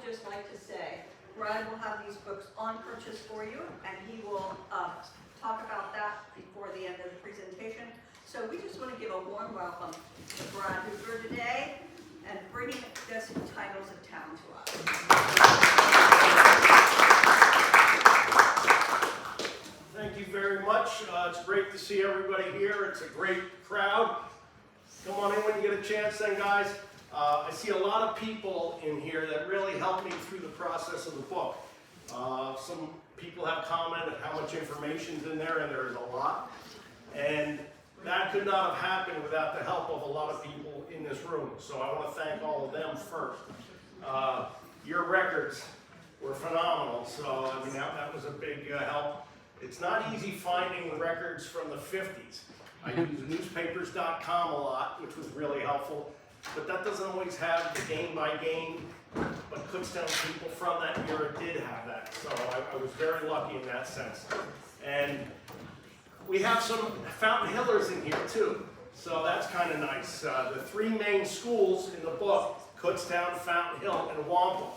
just like to say, Brad will have these books on purchase for you, and he will talk about that before the end of the presentation. So we just want to give a warm welcome to Brad Huebner today and bringing this Titles of Town to us. Thank you very much. It's great to see everybody here. It's a great crowd. Come on in when you get a chance then, guys. I see a lot of people in here that really helped me through the process of the book. Some people have commented how much information's in there, and there is a lot. And that could not have happened without the help of a lot of people in this room. So I want to thank all of them first. Your records were phenomenal, so I mean that was a big help. It's not easy finding records from the 50s. I use newspapers.com a lot, which was really helpful, but that doesn't always have the game by game, but Kutztown people from that era did have that, so I was very lucky in that sense. And we have some Fountain Hillers in here too, so that's kind of nice. The three main schools in the book, Kutztown, Fountain Hill, and Wampum.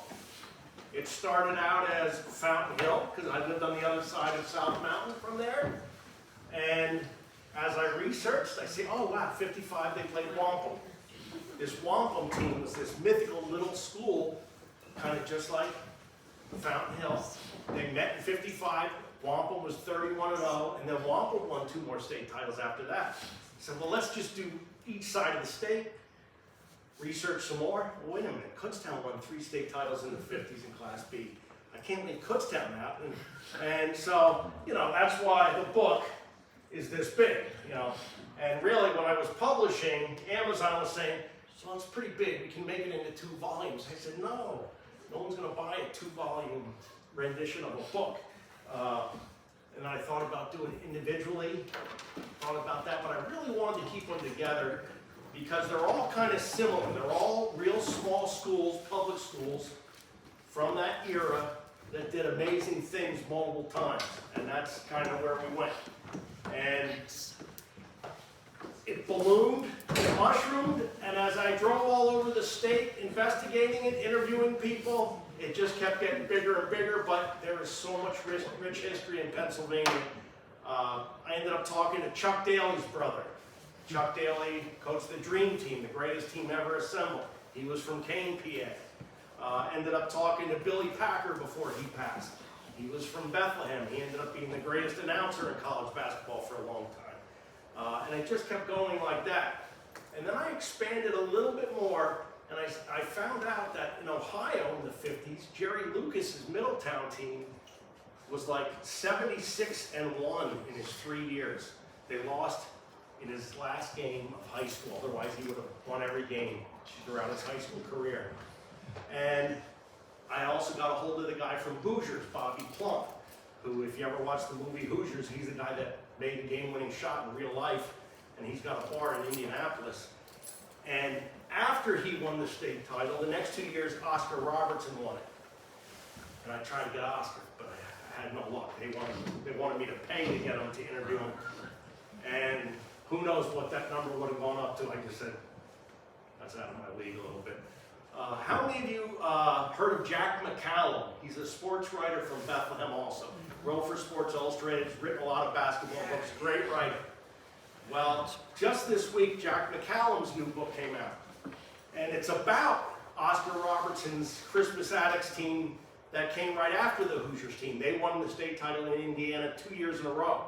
It started out as Fountain Hill, because I lived on the other side of South Mountain from there. And as I researched, I see, oh wow, 55 they played Wampum. This Wampum team was this mythical little school, kind of just like Fountain Hill. They met in 55, Wampum was 31-0, and then Wampum won 2 more state titles after that. I said, well, let's just do each side of the state. Research some more. Well, wait a minute, Kutztown won 3 state titles in the 50s in Class B. I can't leave Kutztown out. And so, you know, that's why the book is this big, you know. And really, when I was publishing, Amazon was saying, so it's pretty big, we can make it into 2 volumes. I said, no one's going to buy a 2-volume rendition of a book. And I thought about doing it individually, thought about that, but I really wanted to keep them together, because they're all kind of similar. They're all real small schools, public schools, from that era that did amazing things multiple times. And that's kind of where we went. And it ballooned, it mushroomed, and as I drove all over the state, investigating it, interviewing people, it just kept getting bigger and bigger, but there is so much rich history in Pennsylvania. I ended up talking to Chuck Daly's brother. Chuck Daly coached the Dream Team, the greatest team ever assembled. He was from Kane, PA. Ended up talking to Billy Packer before he passed. He was from Bethlehem. He ended up being the greatest announcer in college basketball for a long time. And it just kept going like that. And then I expanded a little bit more, and I found out that in Ohio in the 50s, Jerry Lucas's Middletown team was like 76-1 in his 3 years. They lost in his last game of high school. Otherwise, he would have won every game throughout his high school career. And I also got a hold of the guy from Hoosiers, Bobby Plump, who, if you ever watch the movie Hoosiers, he's the guy that made the game-winning shot in real life, and he's got a bar in Indianapolis. And after he won the state title, the next 2 years, Oscar Robertson won it. And I tried to get Oscar, but I had no luck. They wanted me to pay to get him to interview him. And who knows what that number would have gone up to. I just said, that's out of my league a little bit. How many of you heard of Jack McCallum? He's a sports writer from Bethlehem also. Wrote for Sports Illustrated, he's written a lot of basketball books, great writer. Well, just this week, Jack McCallum's new book came out. And it's about Oscar Robertson's Christmas Addicts team that came right after the Hoosiers team. They won the state title in Indiana 2 years in a row.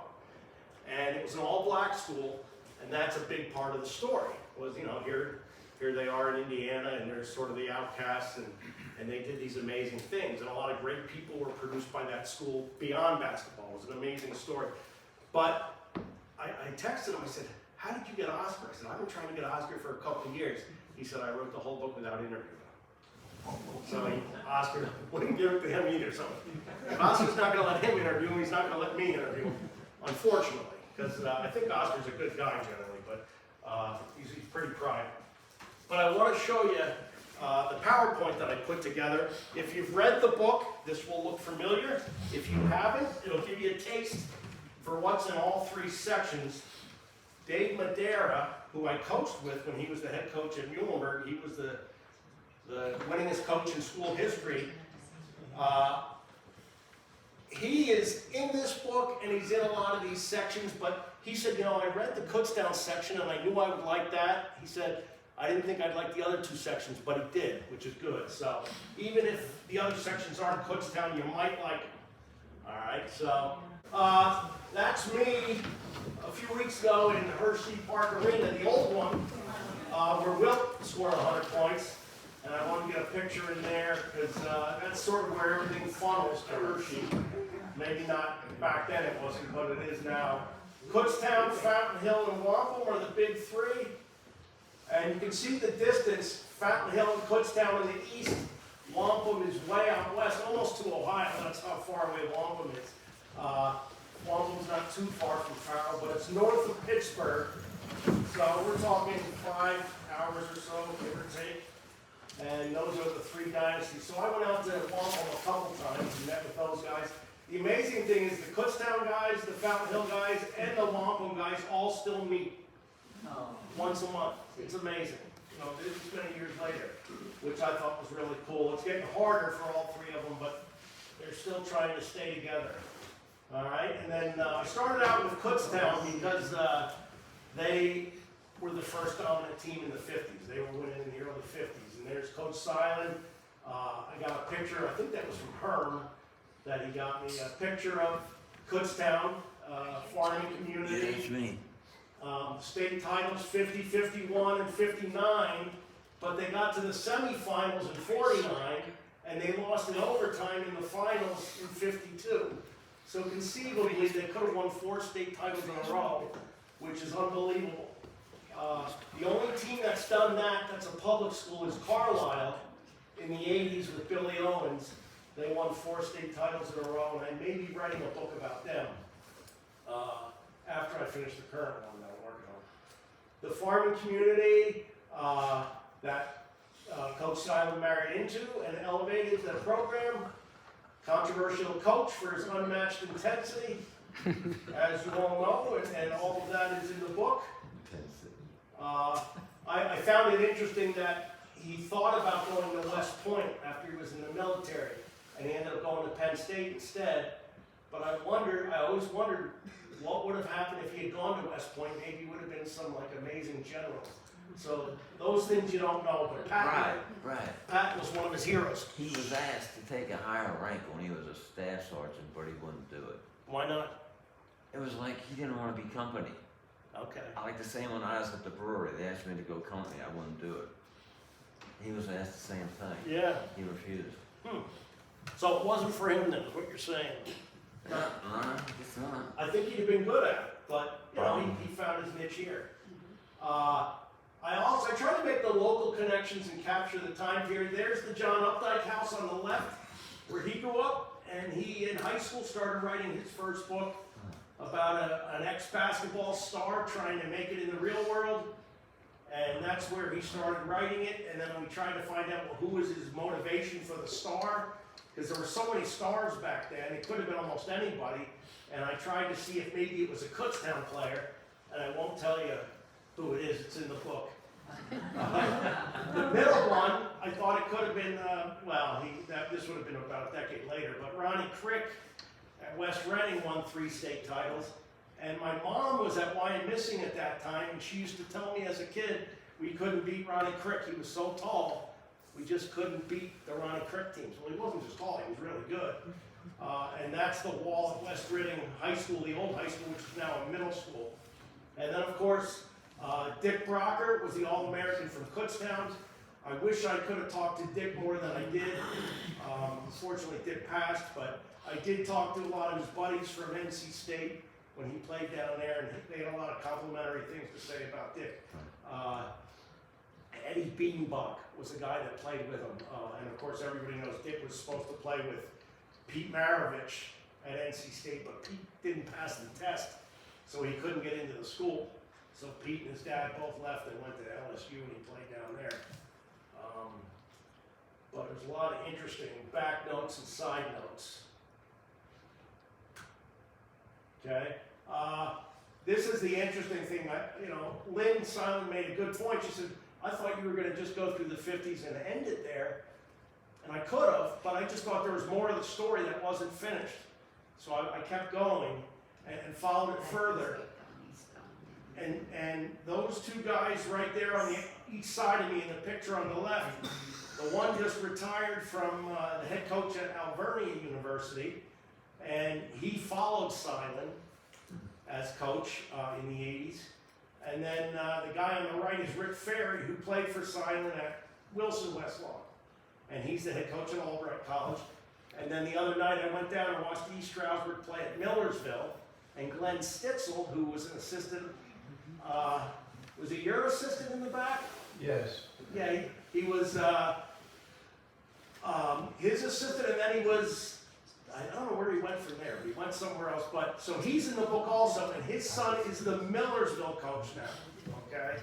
And it was an all-black school, and that's a big part of the story. Was, you know, here they are in Indiana, and they're sort of the outcasts, and they did these amazing things. And a lot of great people were produced by that school beyond basketball. It was an amazing story. But I texted him, I said, how did you get Oscar? I said, I've been trying to get Oscar for a couple of years. He said, I wrote the whole book without interviewing him. So Oscar wouldn't give it to him either. So if Oscar's not going to let him interview him, he's not going to let me interview him, unfortunately. Because I think Oscar's a good guy generally, but he's pretty private. But I want to show you the PowerPoint that I put together. If you've read the book, this will look familiar. If you haven't, it'll give you a taste for what's in all 3 sections. Dave Madera, who I coached with when he was the head coach at Muhlenberg, he was the the winningest coach in school history. He is in this book and he's in a lot of these sections, but he said, you know, I read the Kutztown section and I knew I would like that. He said, I didn't think I'd like the other two sections, but he did, which is good. So even if the other sections aren't Kutztown, you might like them. All right, so that's me a few weeks ago in Hershey Park Arena, the old one, where Wilt scored 100 points. And I wanted to get a picture in there because that's sort of where everything funnels to Hershey. Maybe not back then it wasn't, but it is now. Kutztown, Fountain Hill, and Wampum are the big three. And you can see the distance, Fountain Hill and Kutztown in the east. Wampum is way out west, almost to Ohio. That's how far away Wampum is. Wampum's not too far from Farrell, but it's north of Pittsburgh. So we're talking 5 hours or so, give or take. And those are the three dynasties. So I went out to Wampum a couple times and met with those guys. The amazing thing is the Kutztown guys, the Fountain Hill guys, and the Wampum guys all still meet once a month. It's amazing. You know, this is many years later, which I thought was really cool. It's getting harder for all three of them, but they're still trying to stay together. All right, and then I started out with Kutztown because they were the first dominant team in the 50s. They were winning in the early 50s. And there's Coach Silent. I got a picture, I think that was from Herm, that he got me a picture of Kutztown, farming community. Yeah, it's me. State titles 50, 51, and 59, but they got to the semifinals in 49, and they lost in overtime in the finals in 52. So conceivably, they could have won 4 state titles in a row, which is unbelievable. The only team that's done that, that's a public school, is Carlisle in the 80s with Billy Owens. They won 4 state titles in a row, and I may be writing a book about them after I finish the current one that I'm working on. The farming community that Coach Silent married into and elevated the program. Controversial coach for his unmatched intensity, as you all know, and all of that is in the book. I found it interesting that he thought about going to West Point after he was in the military, and he ended up going to Penn State instead. But I always wondered what would have happened if he had gone to West Point. Maybe he would have been some like amazing general. So those things you don't know, but Pat was one of his heroes. He was asked to take a higher rank when he was a staff sergeant, but he wouldn't do it. Why not? It was like he didn't want to be company. Okay. I like the same when I was at the brewery. They asked me to go company. I wouldn't do it. He was asked the same thing. Yeah. He refused. So it wasn't for him then, is what you're saying. It's not. I think he'd have been good at it, but you know, he found his niche here. I try to make the local connections and capture the time period. There's the John Updike house on the left, where he grew up, and he in high school started writing his first book about an ex-basketball star trying to make it in the real world, and that's where he started writing it. And then we tried to find out who was his motivation for the star, because there were so many stars back then. It could have been almost anybody, and I tried to see if maybe it was a Kutztown player, and I won't tell you who it is. It's in the book. The middle one, I thought it could have been, this would have been about a decade later, but Ronnie Crick at West Reading won 3 state titles. And my mom was at Wyomissing at that time, and she used to tell me as a kid, we couldn't beat Ronnie Crick. He was so tall, we just couldn't beat the Ronnie Crick teams. Well, he wasn't just tall, he was really good. And that's the wall at West Reading High School, the old high school, which is now a middle school. And then, of course, Dick Brocker was the All-American from Kutztown. I wish I could have talked to Dick more than I did. Unfortunately, Dick passed, but I did talk to a lot of his buddies from NC State when he played down there, and they had a lot of complimentary things to say about Dick. Eddie Beanbuck was the guy that played with him, and of course everybody knows Dick was supposed to play with Pete Maravich at NC State, but Pete didn't pass the test, so he couldn't get into the school. So Pete and his dad both left and went to LSU, and he played down there. But there's a lot of interesting back notes and side notes. Okay, this is the interesting thing. Lynn Silent made a good point. She said, I thought you were gonna just go through the 50s and end it there. And I could have, but I just thought there was more of the story that wasn't finished. So I kept going and followed it further. And those two guys right there on each side of me in the picture on the left, the one just retired from the head coach at Alvernia University, and he followed Silent as coach in the 80s. And then the guy on the right is Rick Ferry, who played for Silent at Wilson West Lawn. And he's the head coach at Albright College. And then the other night I went down and watched East Stroudsburg play at Millersville, and Glenn Stitzel, who was an assistant, was it your assistant in the back? Yes. Yeah, he was his assistant, and then he was, I don't know where he went from there. He went somewhere else, but so he's in the book also, and his son is the Millersville coach now. Okay,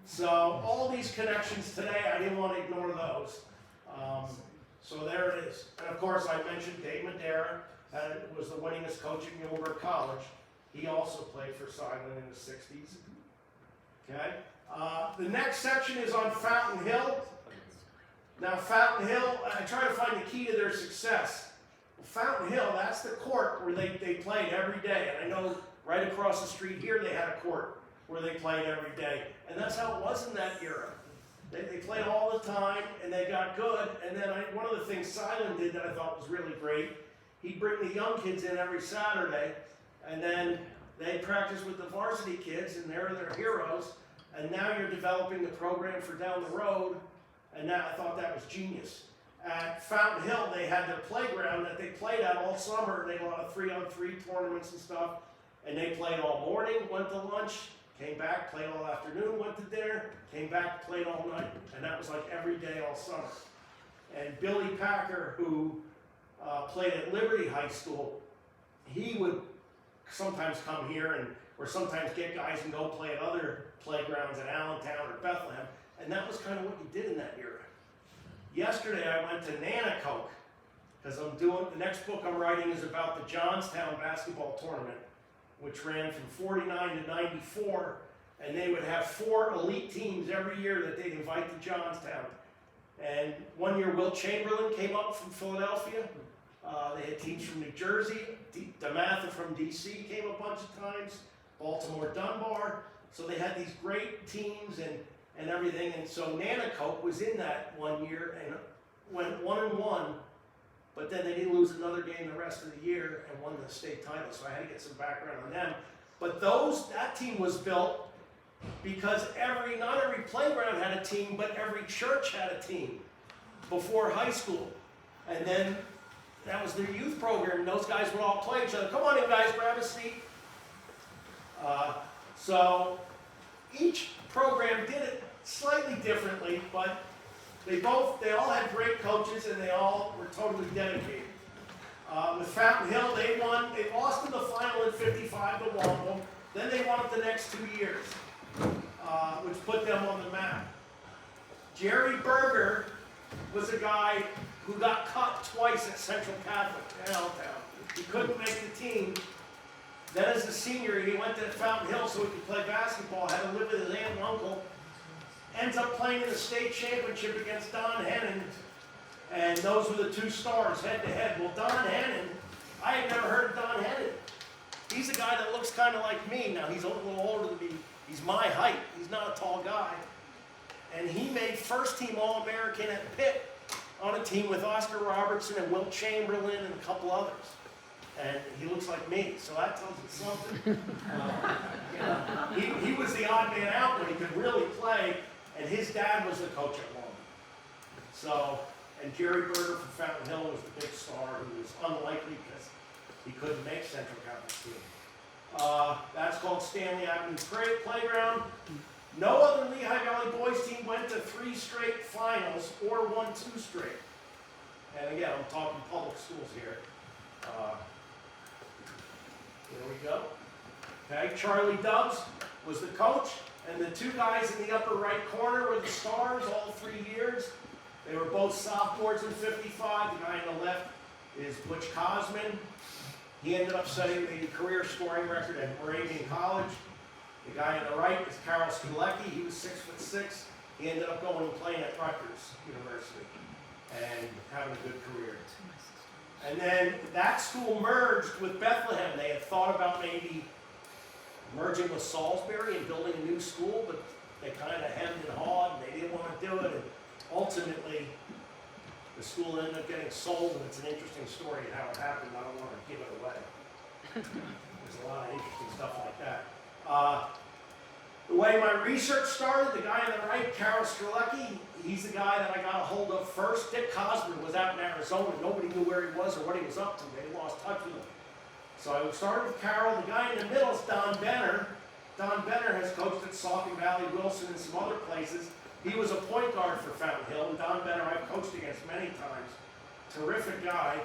so all these connections today, I didn't want to ignore those. So there it is. And of course, I mentioned Dave Madera, was the winningest coach at Muhlenberg College. He also played for Silent in the 60s. Okay. The next section is on Fountain Hill. Now, Fountain Hill, I try to find the key to their success. Well, Fountain Hill, that's the court where they played every day. And I know right across the street here, they had a court where they played every day. And that's how it was in that era. They played all the time, and they got good. And then one of the things Silent did that I thought was really great, he'd bring the young kids in every Saturday, and then they'd practice with the varsity kids, and they're their heroes. And now you're developing the program for down the road, and I thought that was genius. At Fountain Hill, they had their playground that they played at all summer. They had a lot of 3-on-3 tournaments and stuff, and they played all morning, went to lunch, came back, played all afternoon, went to dinner, came back, played all night. And that was like every day all summer. And Billy Packer, who played at Liberty High School, he would sometimes come here or sometimes get guys and go play at other playgrounds in Allentown or Bethlehem. And that was kind of what you did in that era. Yesterday I went to Nanacoke, because the next book I'm writing is about the Johnstown basketball tournament, which ran from 49 to 94, and they would have 4 elite teams every year that they'd invite to Johnstown. And one year Wilt Chamberlain came up from Philadelphia. They had teams from New Jersey. DeMatha from DC came a bunch of times. Baltimore Dunbar. So they had these great teams and everything. And so Nanacoke was in that one year and went 1-1. But then they didn't lose another game the rest of the year and won the state title. So I had to get some background on them. But that team was built because not every playground had a team, but every church had a team before high school. And then that was their youth program. Those guys would all play each other. Come on in, guys, grab a seat. So each program did it slightly differently, but they all had great coaches and they all were totally dedicated. With Fountain Hill, they lost in the final in 55 to Wampum. Then they won it the next 2 years, which put them on the map. Jerry Berger was a guy who got cut twice at Central Catholic in Allentown. He couldn't make the team. Then as a senior, he went to Fountain Hill so he could play basketball, had to live with his aunt and uncle. Ends up playing in the state championship against Don Hennon, and those were the 2 stars head-to-head. Well, Don Hennon, I had never heard of Don Hennon. He's a guy that looks kind of like me. Now, he's a little older than me. He's my height. He's not a tall guy. And he made first-team All-American at Pitt on a team with Oscar Robertson and Wilt Chamberlain and a couple others. And he looks like me, so that tells you something. He was the odd man out, but he could really play, and his dad was the coach at Long. So, and Jerry Berger from Fountain Hill was the big star who was unlikely because he couldn't make Central Catholic team. That's called Stanley Avenue Playground. No other Lehigh Valley boys team went to 3 straight finals or won 2 straight. And again, I'm talking public schools here. There we go. Okay, Charlie Dubs was the coach, and the 2 guys in the upper right corner were the stars all 3 years. They were both sophomores in 55. The guy on the left is Butch Cosman. He ended up setting the career scoring record at Moravian College. The guy on the right is Carol Stulecki. He was 6'6", He ended up going and playing at Rutgers University and having a good career. And then that school merged with Bethlehem. They had thought about maybe merging with Salisbury and building a new school, but they kind of hemmed and hawed, and they didn't want to do it. And ultimately, the school ended up getting sold, and it's an interesting story how it happened. I don't want to give it away. There's a lot of interesting stuff like that. The way my research started, the guy on the right, Carol Strzelecki, he's the guy that I got a hold of first. Dick Cosman was out in Arizona. Nobody knew where he was or what he was up to. They lost touch with him. So I started with Carol. The guy in the middle is Don Benner. Don Benner has coached at Saucon Valley, Wilson, and some other places. He was a point guard for Fountain Hill, and Don Benner I've coached against many times. Terrific guy.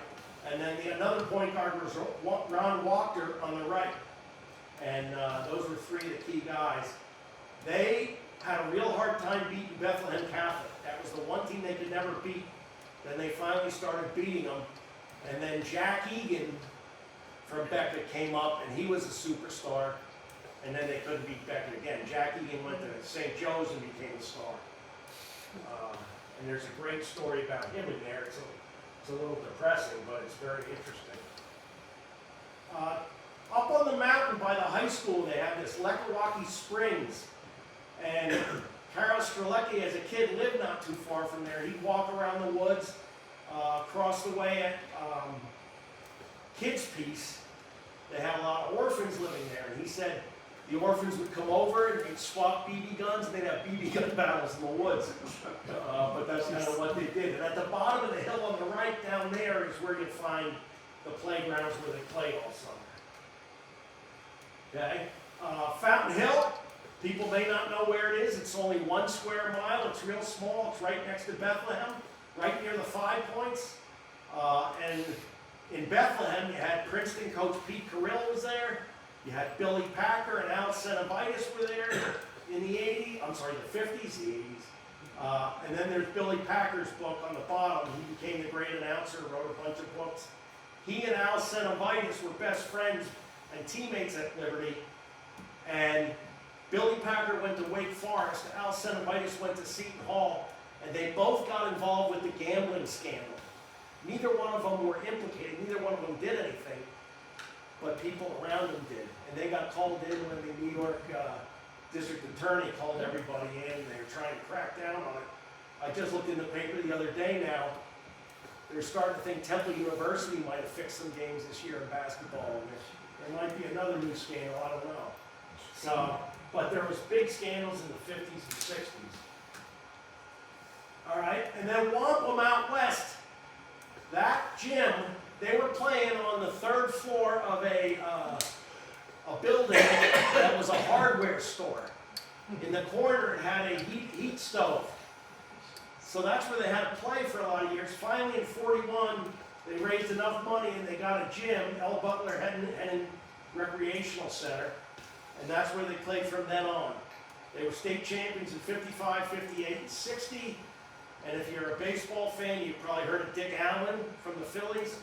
And then another point guard was Ron Wachter on the right. And those were three of the key guys. They had a real hard time beating Bethlehem Catholic. That was the one team they could never beat. Then they finally started beating them. And then Jack Egan from Beckett came up, and he was a superstar. And then they couldn't beat Beckett again. Jack Egan went to St. Joe's and became a star. And there's a great story about him in there. It's a little depressing, but it's very interesting. Up on the mountain by the high school, they have this Lekawaki Springs. And Carol Strzelecki, as a kid, lived not too far from there. He'd walk around the woods, across the way at Kids Peace. They had a lot of orphans living there. And he said the orphans would come over and they'd swap BB guns, and they'd have BB gun battles in the woods. But that's kind of what they did. And at the bottom of the hill on the right down there is where you'd find the playgrounds where they played all summer. Okay? Fountain Hill, people may not know where it is. It's only 1 square mile. It's real small. It's right next to Bethlehem, right near the 5 Points. And in Bethlehem, you had Princeton coach Pete Carrill was there. You had Billy Packer and Al Cenobitis were there in the 50s, the 80s. And then there's Billy Packer's book on the bottom. He became the great announcer, wrote a bunch of books. He and Al Cenobitis were best friends and teammates at Liberty. And Billy Packer went to Wake Forest. Al Cenobitis went to Seton Hall. And they both got involved with the gambling scandal. Neither one of them were implicated. Neither one of them did anything. But people around them did. And they got called in when the New York district attorney called everybody in. They were trying to crack down on it. I just looked in the paper the other day now. They're starting to think Temple University might have fixed some games this year in basketball. There might be another new scandal, I don't know. So, but there was big scandals in the 50s and 60s. All right, and then Wampum out west. That gym, they were playing on the 3rd floor of a building that was a hardware store. In the corner, it had a heat stove. So that's where they had to play for a lot of years. Finally, in 41, they raised enough money and they got a gym, L. Butler Hennon Recreational Center, and that's where they played from then on. They were state champions in 55, 58, and 60. And if you're a baseball fan, you've probably heard of Dick Allen from the Phillies.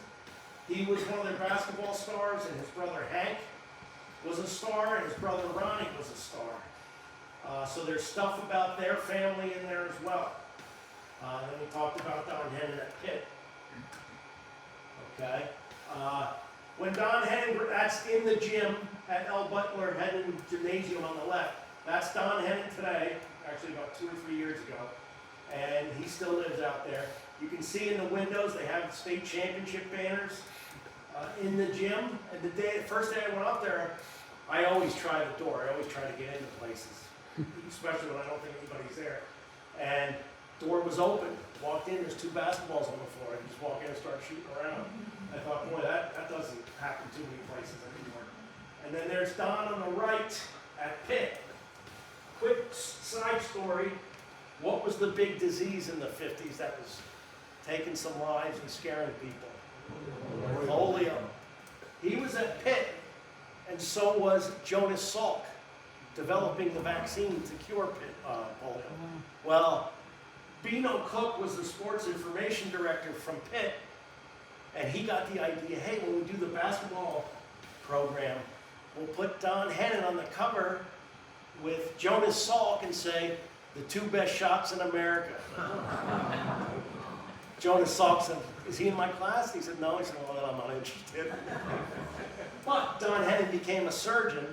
He was one of their basketball stars, and his brother Hank was a star, and his brother Ronnie was a star. So there's stuff about their family in there as well. Then we talked about Don Hennon at Pitt. Okay. When Don Hennon, that's in the gym at L. Butler Hennon Gymnasium on the left. That's Don Hennon today, actually about 2 or 3 years ago. And he still lives out there. You can see in the windows, they have state championship banners in the gym. And the first day I went up there, I always try the door. I always try to get into places, especially when I don't think anybody's there. And door was open. Walked in, there's 2 basketballs on the floor. I just walk in and start shooting around. I thought, boy, that doesn't happen too many places anymore. And then there's Don on the right at Pitt. Quick side story. What was the big disease in the 50s that was taking some lives and scaring people? Polio. He was at Pitt, and so was Jonas Salk, developing the vaccine to cure polio. Well, Bino Cook was the sports information director from Pitt, and he got the idea, hey, when we do the basketball program, we'll put Don Hennon on the cover with Jonas Salk and say, the 2 best shots in America. Jonas Salk said, is he in my class? He said, no. He said, well, then I'm not interested. But Don Henning became a surgeon,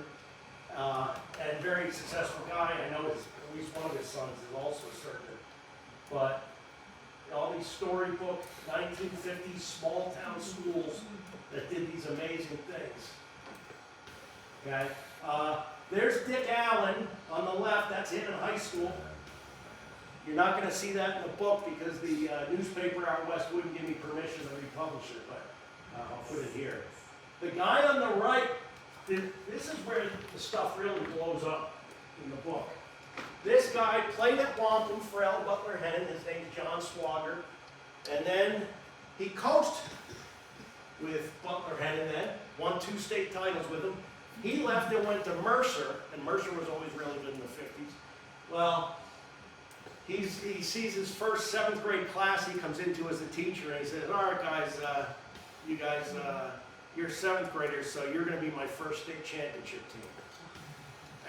and very successful guy. I know at least one of his sons is also a surgeon. But all these storybook 1950s small town schools that did these amazing things. Okay, there's Dick Allen on the left. That's him in high school. You're not going to see that in the book because the newspaper out west wouldn't give me permission to republish it, but I'll put it here. The guy on the right, this is where the stuff really blows up in the book. This guy played at Wampum for L. Butler Hennon. His name's John Swagger. And then he coached with Butler Hennon then, won 2 state titles with him. He left and went to Mercer, and Mercer was always really good in the 50s. Well, he sees his first 7th grade class he comes into as a teacher, and he says, all right, guys, you guys, you're 7th graders, so you're going to be my first state championship team.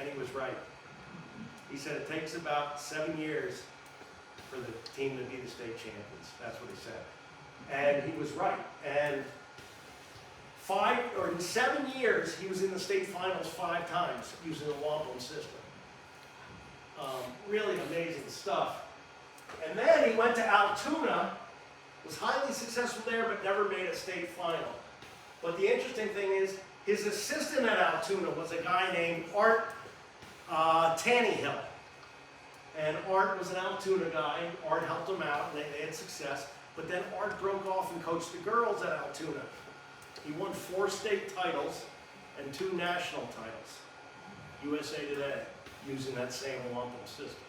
And he was right. He said it takes about 7 years for the team to be the state champions. That's what he said. And he was right. And in 7 years, he was in the state finals 5 times using the Wampum system. Really amazing stuff. And then he went to Altoona, was highly successful there, but never made a state final. But the interesting thing is, his assistant at Altoona was a guy named Art Tannehill. And Art was an Altoona guy. Art helped him out, and they had success. But then Art broke off and coached the girls at Altoona. He won 4 state titles and 2 national titles. USA Today, using that same Wampum system.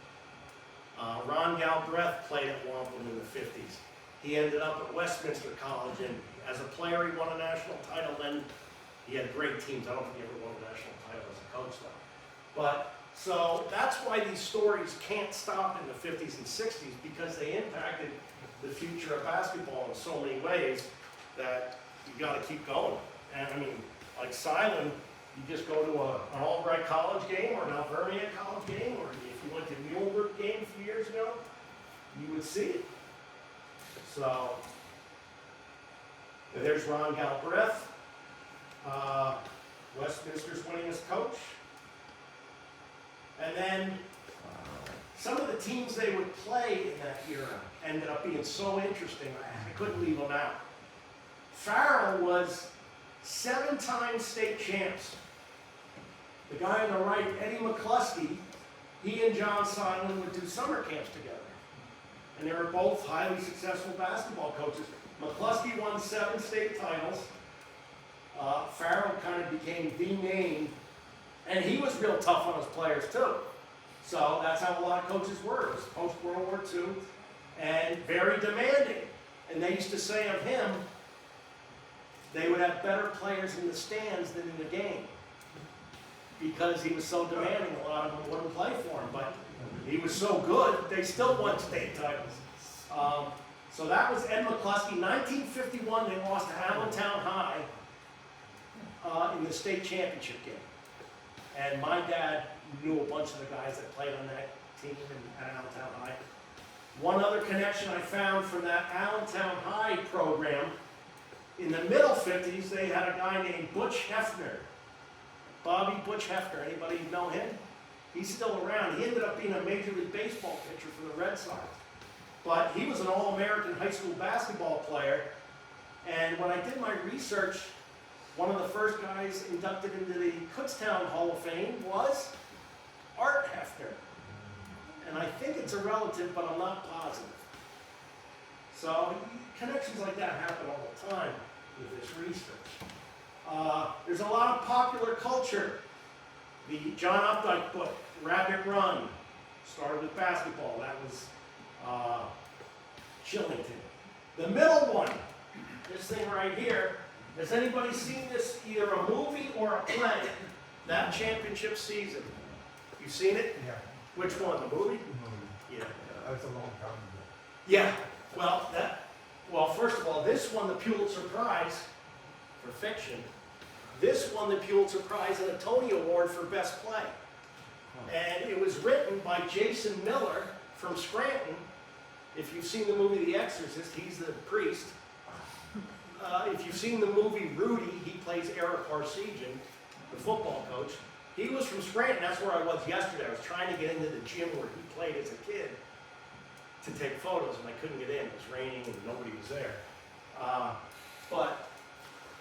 Ron Galbraith played at Wampum in the 50s. He ended up at Westminster College, and as a player, he won a national title. Then he had great teams. I don't think he ever won a national title as a coach, though. But so that's why these stories can't stop in the 50s and 60s, because they impacted the future of basketball in so many ways that you got to keep going. And I mean, like Silent, you just go to an Albright College game or an Alvernia College game, or if you went to Muhlenberg game a few years ago, you would see it. So there's Ron Galbraith, Westminster's winningest coach. And then some of the teams they would play in that era ended up being so interesting, I couldn't leave them out. Farrell was 7-time state champs. The guy on the right, Eddie McCluskey, he and John Simon would do summer camps together. And they were both highly successful basketball coaches. McCluskey won 7 state titles. Farrell kind of became the name. And he was real tough on his players too. So that's how a lot of coaches were. It was post-World War II and very demanding. And they used to say of him, they would have better players in the stands than in the game. Because he was so demanding, a lot of them wouldn't play for him. But he was so good, they still won state titles. So that was Ed McCluskey. 1951, they lost to Allentown High in the state championship game. And my dad knew a bunch of the guys that played on that team at Allentown High. One other connection I found from that Allentown High program, in the middle 50s, they had a guy named Butch Hefner. Bobby Butch Hefner, anybody know him? He's still around. He ended up being a Major League Baseball pitcher for the Red Sox. But he was an All-American high school basketball player. And when I did my research, one of the first guys inducted into the Kutztown Hall of Fame was Art Hefner. And I think it's a relative, but I'm not positive. So connections like that happen all the time with this research. There's a lot of popular culture. The John Updike book, Rabbit Run, started with basketball. That was Chillington. The middle one, this thing right here, has anybody seen this, either a movie or a play? That championship season. You seen it? Yeah. Which one, the movie? Yeah. That was a long time ago. Yeah. Well, first of all, this won the Pulitzer Prize for fiction. This won the Pulitzer Prize and a Tony Award for Best Play. And it was written by Jason Miller from Scranton. If you've seen the movie The Exorcist, he's the priest. If you've seen the movie Rudy, he plays Eric Parsegian, the football coach. He was from Scranton. That's where I was yesterday. I was trying to get into the gym where he played as a kid to take photos, and I couldn't get in. It was raining and nobody was there. But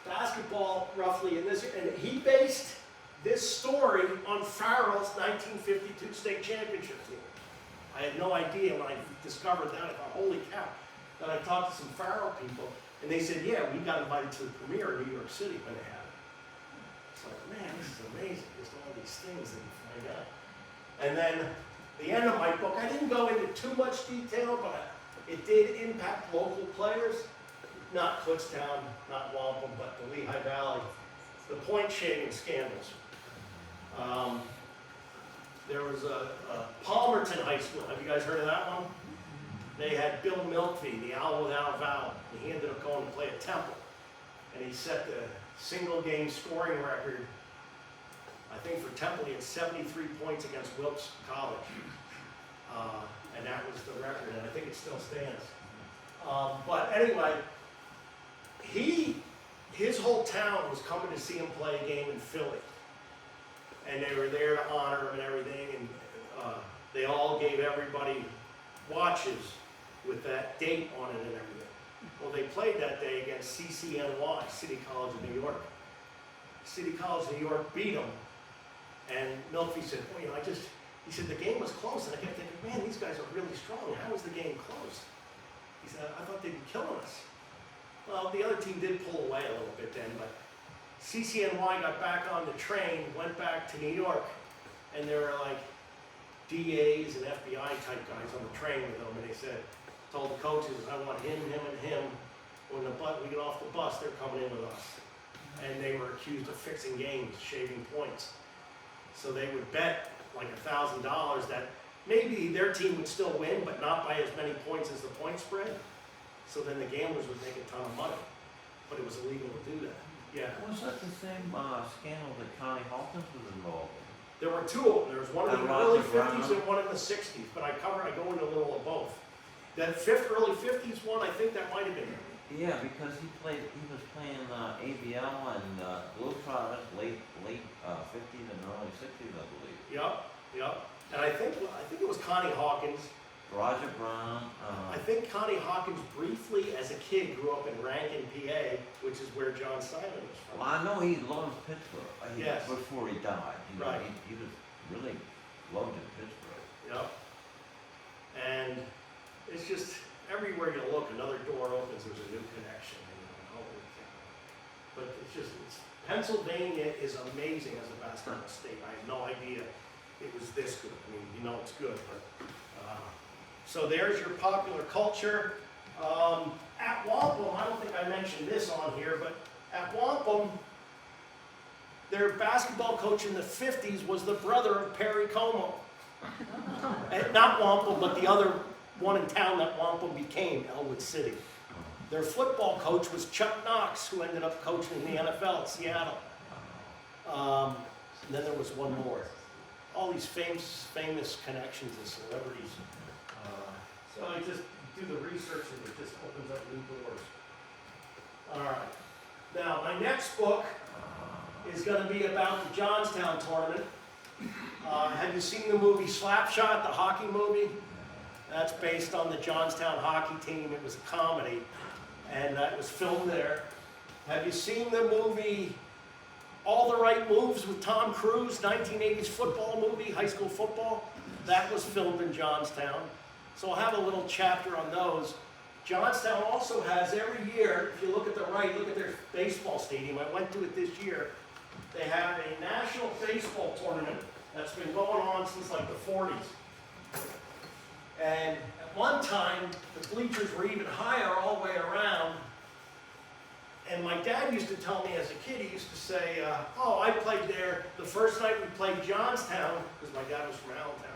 basketball, roughly, in this, and he based this story on Farrell's 1952 state championship team. I had no idea when I discovered that. I thought, holy cow. Then I talked to some Farrell people, and they said, yeah, we got invited to the premiere in New York City when they had it. It's like, man, this is amazing. Just all these things that you find out. And then the end of my book, I didn't go into too much detail, but it did impact local players. Not Kutztown, not Wampum, but the Lehigh Valley. The point shaving scandals. There was a Palmerton High School. Have you guys heard of that one? They had Bill Milkby, the owl without a vowel, and he ended up going to play at Temple. And he set the single game scoring record. I think for Temple he had 73 points against Wilkes College. And that was the record, and I think it still stands. But anyway, his whole town was coming to see him play a game in Philly. And they were there to honor him and everything, and they all gave everybody watches with that date on it and everything. Well, they played that day against CCNY, City College of New York. City College of New York beat them, and Milkby said, well, you know, he said, the game was close, and I kept thinking, man, these guys are really strong. How was the game close? He said, I thought they'd be killing us. Well, the other team did pull away a little bit then, but CCNY got back on the train, went back to New York, and there were like DAs and FBI type guys on the train with them, and they said, told the coaches, I want him, and him. When we get off the bus, they're coming in with us. And they were accused of fixing games, shaving points. So they would bet like $1,000 that maybe their team would still win, but not by as many points as the point spread. So then the gamblers would make a ton of money, but it was illegal to do that. Yeah. Was that the same scandal that Connie Hawkins was involved in? There were two of them. There was one in And the early Roger 50s Brown. and one in the 60s, but I go into a little of both. That early 50s one, I think that might have been. Yeah, because he was playing ABL and Globetrotters late 50s and early 60s, I believe. Yep. And I think it was Connie Hawkins. Roger Brown. I think Connie Hawkins briefly, as a kid, grew up in Rankin, PA, which is where John Simon was from. Well, I know he loved Pittsburgh. Yes. Before he died. Right. He was really loved in Pittsburgh. Yep. And it's just, everywhere you look, another door opens, there's a new connection. But Pennsylvania is amazing as a basketball state. I had no idea it was this good. I mean, you know it's good, but so there's your popular culture. At Wampum, I don't think I mentioned this on here, but at Wampum, their basketball coach in the 50s was the brother of Perry Como. Not Wampum, but the other one in town that Wampum became, Elwood City. Their football coach was Chuck Knox, who ended up coaching in the NFL at Seattle. And then there was one more. All these famous connections and celebrities. So I just do the research and it just opens up new doors. All right. Now, my next book is going to be about the Johnstown tournament. Have you seen the movie Slapshot, the hockey movie? That's based on the Johnstown hockey team. It was a comedy, and it was filmed there. Have you seen the movie All the Right Moves with Tom Cruise, 1980s football movie, high school football? That was filmed in Johnstown. So I'll have a little chapter on those. Johnstown also has every year, if you look at the right, look at their baseball stadium. I went to it this year. They have a national baseball tournament that's been going on since like the 40s. And at one time, the bleachers were even higher all the way around. And my dad used to tell me as a kid, he used to say, oh, I played there the first night we played Johnstown, because my dad was from Allentown.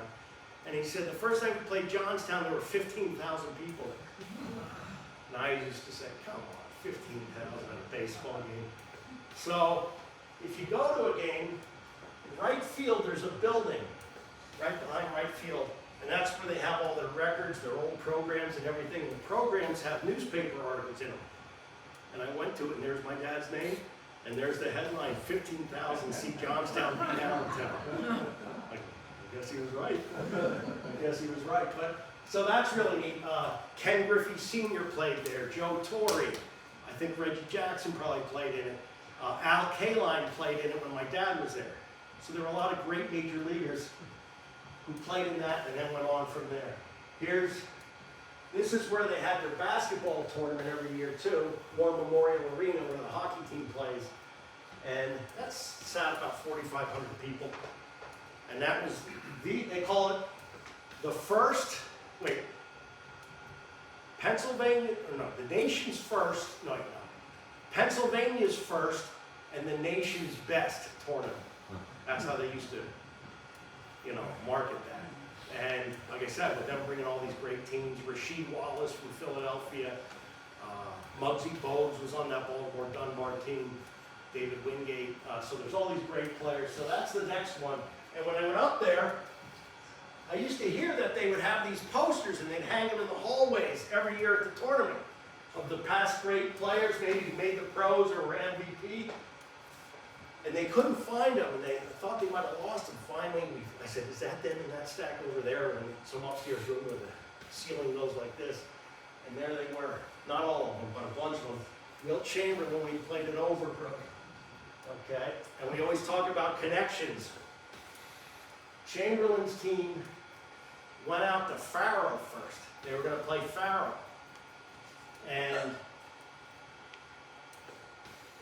And he said, the first night we played Johnstown, there were 15,000 people there. And I used to say, come on, 15,000 at a baseball game. So, if you go to a game, in right field, there's a building right behind right field. And that's where they have all their records, their old programs and everything. And the programs have newspaper articles in them. And I went to it, and there's my dad's name, and there's the headline, 15,000 see Johnstown beat Allentown. I guess he was right. I guess he was right. But so that's really neat. Ken Griffey Sr. played there. Joe Torre. I think Reggie Jackson probably played in it. Al Kaline played in it when my dad was there. So there were a lot of great major leaguers who played in that and then went on from there. This is where they had their basketball tournament every year too, War Memorial Arena where the hockey team plays. And that's sat about 4,500 people. And that was they call it the first, Pennsylvania, or no, the nation's first, Pennsylvania's first and the nation's best tournament. That's how they used to, market that. And like I said, with them bringing all these great teams, Rasheed Wallace from Philadelphia, Muggsy Bogues was on that Baltimore Dunbar team, David Wingate. So there's all these great players. So that's the next one. And when I went up there, I used to hear that they would have these posters and they'd hang them in the hallways every year at the tournament of the past great players, maybe who made the pros or were MVP. And they couldn't find them, and they thought they might have lost them. Finally, I said, is that them in that stack over there? And some upstairs room where the ceiling goes like this. And there they were. Not all of them, but a bunch of them. Wilt Chamberlain, we played at Overbrook. Okay? And we always talk about connections. Chamberlain's team went out to Faro first. They were going to play Faro. And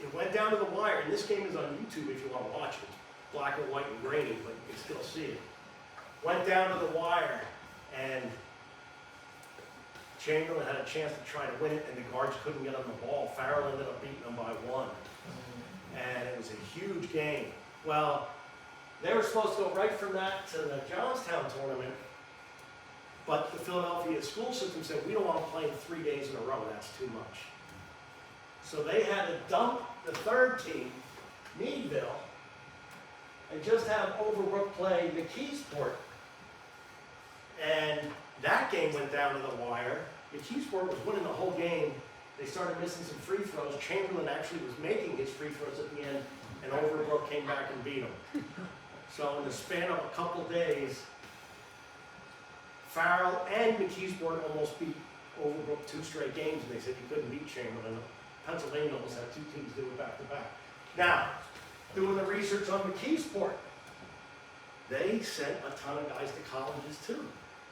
it went down to the wire, and this game is on YouTube if you want to watch it. Black and white and grainy, but you can still see it. Went down to the wire, and Chamberlain had a chance to try to win it, and the guards couldn't get on the ball. Farrell ended up beating them by 1. And it was a huge game. Well, they were supposed to go right from that to the Johnstown tournament, but the Philadelphia school system said, we don't want to play 3 days in a row, that's too much. So they had to dump the third team, Meadville, and just have Overbrook play McKeesport. And that game went down to the wire. McKeesport was winning the whole game. They started missing some free throws. Chamberlain actually was making his free throws at the end, and Overbrook came back and beat him. So in the span of a couple days, Farrell and McKeesport almost beat Overbrook 2 straight games, and they said you couldn't beat Chamberlain. Pennsylvania almost had 2 teams do it back to back. Now, doing the research on McKeesport, they sent a ton of guys to colleges too.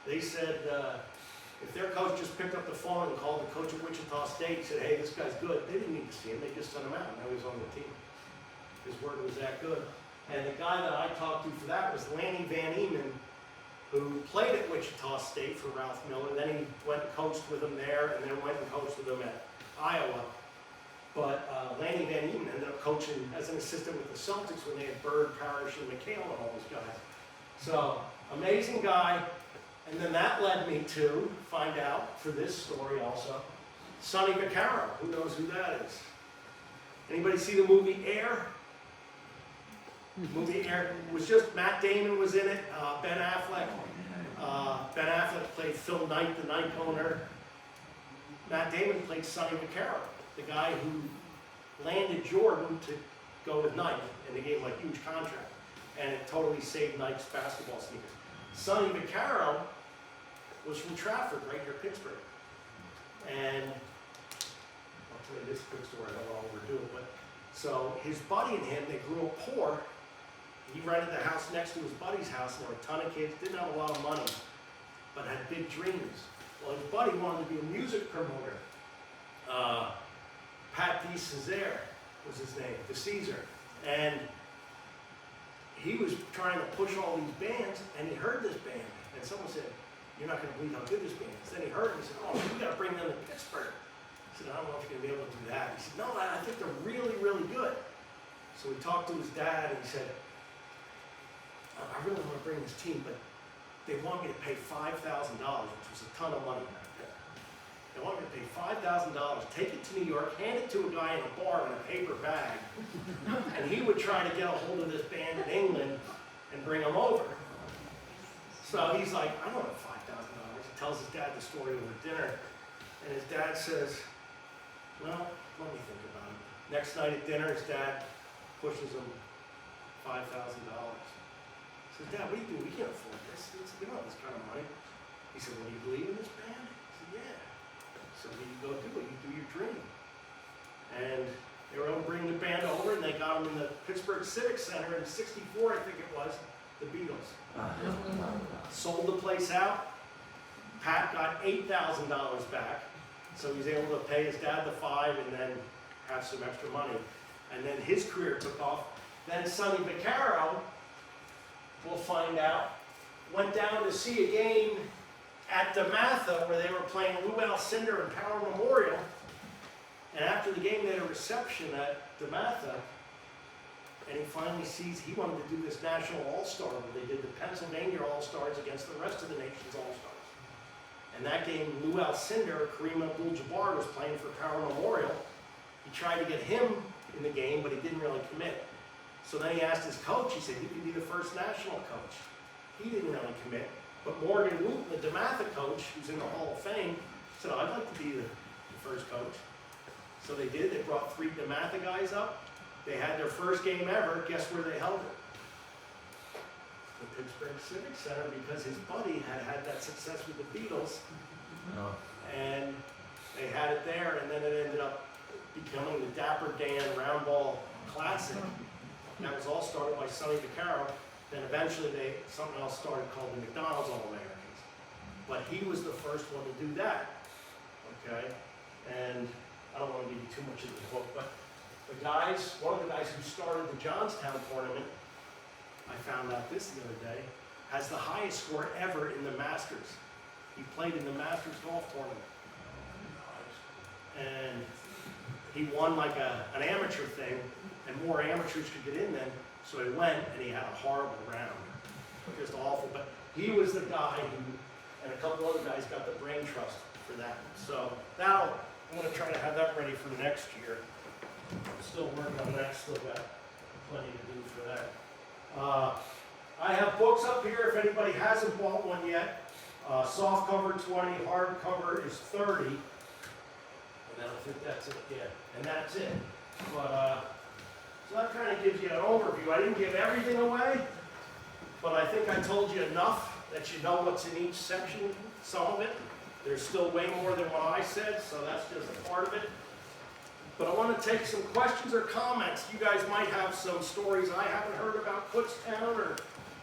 They said if their coach just picked up the phone and called the coach at Wichita State and said, hey, this guy's good, they didn't need to see him, they just sent him out and now he's on the team. His word was that good. And the guy that I talked to for that was Lanny Van Eman, who played at Wichita State for Ralph Miller. Then he went and coached with him there and then went and coached with him at Iowa. But Lanny Van Eman ended up coaching as an assistant with the Celtics when they had Bird, Parrish, and McHale and all those guys. So, amazing guy. And then that led me to find out, for this story also, Sonny Vaccaro. Who knows who that is? Anybody see the movie Air? Movie Air was just, Matt Damon was in it, Ben Affleck. Ben Affleck played Phil Knight, the Knight owner. Matt Damon played Sonny Vaccaro, the guy who landed Jordan to go with Nike, and they gave him a huge contract. And it totally saved Nike's basketball sneakers. Sonny Vaccaro was from Trafford, right near Pittsburgh. And I'll tell you this quick story, I don't know how we're doing, but so his buddy and him, they grew up poor. He rented the house next to his buddy's house, and there were a ton of kids, didn't have a lot of money, but had big dreams. Well, his buddy wanted to be a music promoter. Pat DeCesare was his name, DeCesare. And he was trying to push all these bands, and he heard this band. And someone said, you're not going to believe how good this band is. Then he heard it, and he said, oh, we got to bring them to Pittsburgh. He said, I don't know if you're going to be able to do that. He said, no, I think they're really, really good. So he talked to his dad, and he said, I really want to bring this team, but they want me to pay $5,000, which was a ton of money back then. They want me to pay $5,000, take it to New York, hand it to a guy in a bar in a paper bag, and he would try to get a hold of this band in England and bring them over. So he's like, I don't have $5,000. He tells his dad the story over dinner, and his dad says, well, let me think about it. Next night at dinner, his dad pushes him $5,000. Says, Dad, what do you do? We can't afford this. He said, we don't have this kind of money. He said, well, do you believe in this band? He said, yeah. So you go do it. You do your dream. And they were able to bring the band over, and they got them in the Pittsburgh Civic Center in '64, I think it was, the Beatles. Sold the place out. Pat got $8,000 back. So he was able to pay his dad the $5,000 and then have some extra money. And then his career took off. Then Sonny Vaccaro, we'll find out, went down to see a game at DeMatha where they were playing Lou Alcindor and Power Memorial. And after the game, they had a reception at DeMatha. And he finally sees he wanted to do this National All-Star where they did the Pennsylvania All-Stars against the rest of the nation's All-Stars. And that game, Lou Alcindor, Kareem Abdul-Jabbar was playing for Power Memorial. He tried to get him in the game, but he didn't really commit. So then he asked his coach, he said, you can be the first national coach. He didn't really commit. But Morgan Wooten, the DeMatha coach, who's in the Hall of Fame, said, I'd like to be the first coach. So they did. They brought 3 DeMatha guys up. They had their first game ever. Guess where they held it? The Pittsburgh Civic Center, because his buddy had that success with the Beatles. And they had it there, and then it ended up becoming the Dapper Dan Round Ball Classic. And that was all started by Sonny Vaccaro. Then eventually something else started called the McDonald's All-Americans. But he was the first one to do that. Okay? And I don't want to give you too much of the book, but one of the guys who started the Johnstown tournament, I found out this the other day, has the highest score ever in the Masters. He played in the Masters golf tournament. And he won like an amateur thing, and more amateurs could get in then, so he went, and he had a horrible round. Just awful. But he was the guy who, and a couple other guys got the brain trust for that. So now I'm going to try to have that ready for next year. I'm still working on that, still got plenty to do for that. I have books up here if anybody hasn't bought one yet. Soft cover 20, hard cover is 30. And then I think that's it, yeah. And that's it. But, so that kind of gives you an overview. I didn't give everything away, but I think I told you enough that you know what's in each section, some of it. There's still way more than what I said, so that's just a part of it. But I want to take some questions or comments. You guys might have some stories I haven't heard about Kutztown or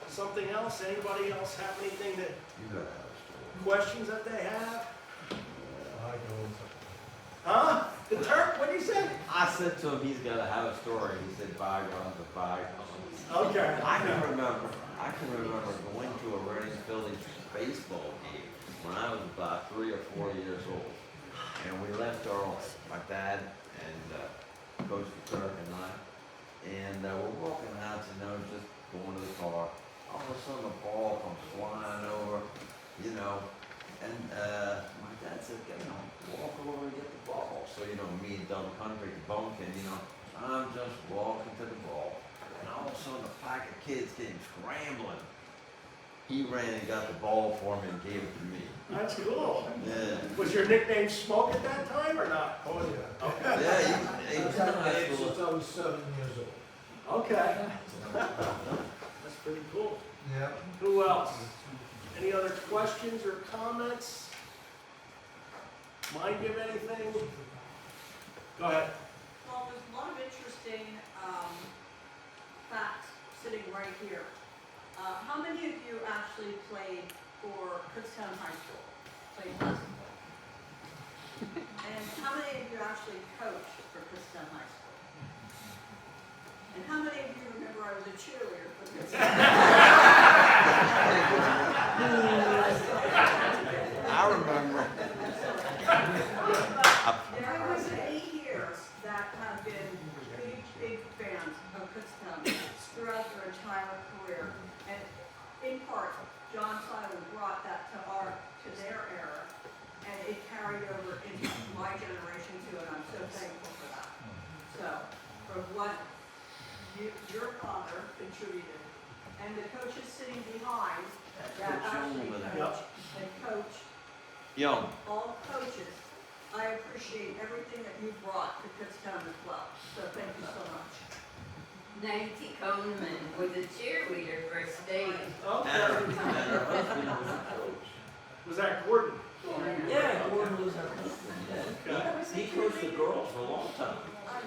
something else. Anybody else have anything that, questions that they have? Huh? The Turk? What did you say? I said to him, he's got to have a story. He said, bygones are bygones. Okay. I can remember going to a Reading Phillies baseball game when I was about 3 or 4 years old. And we left my dad and Coach Turk and I, and we're walking out, just going to the car. All of a sudden the ball comes flying over, and my dad said, walk over and get the ball. So, me and Double Country bunking, I'm just walking to the ball. And all of a sudden a pack of kids came scrambling. He ran and got the ball for me and gave it to me. That's cool. Yeah. Was your nickname Smoke at that time or not? Oh, yeah. Okay. Yeah, he was in high school. Since I was 7 years old. Okay. That's pretty cool. Yeah. Who else? Any other questions or comments? Mind give anything? Go ahead. Well, there's a lot of interesting facts sitting right here. How many of you actually played for Kutztown High School? Played basketball? And how many of you actually coached for Kutztown High School? And how many of you remember I was a cheerleader for Kutztown? I remember. There was 8 years that have been big fans of Kutztown throughout their entire career. And in part, John Simon brought that to their era, and it carried over into my generation too, and I'm so thankful for that. So, from what your father contributed, and the coaches sitting behind, Yeah, Coach actually, Young over there. coach, and coach, Young. all coaches, I appreciate everything that you brought to Kutztown as well, so thank you so much. Nancy Coleman was a cheerleader for state. And Okay. her husband was a coach. Was that Gordon? Yeah, Gordon was her husband, yeah. He coached the girls for a long time. I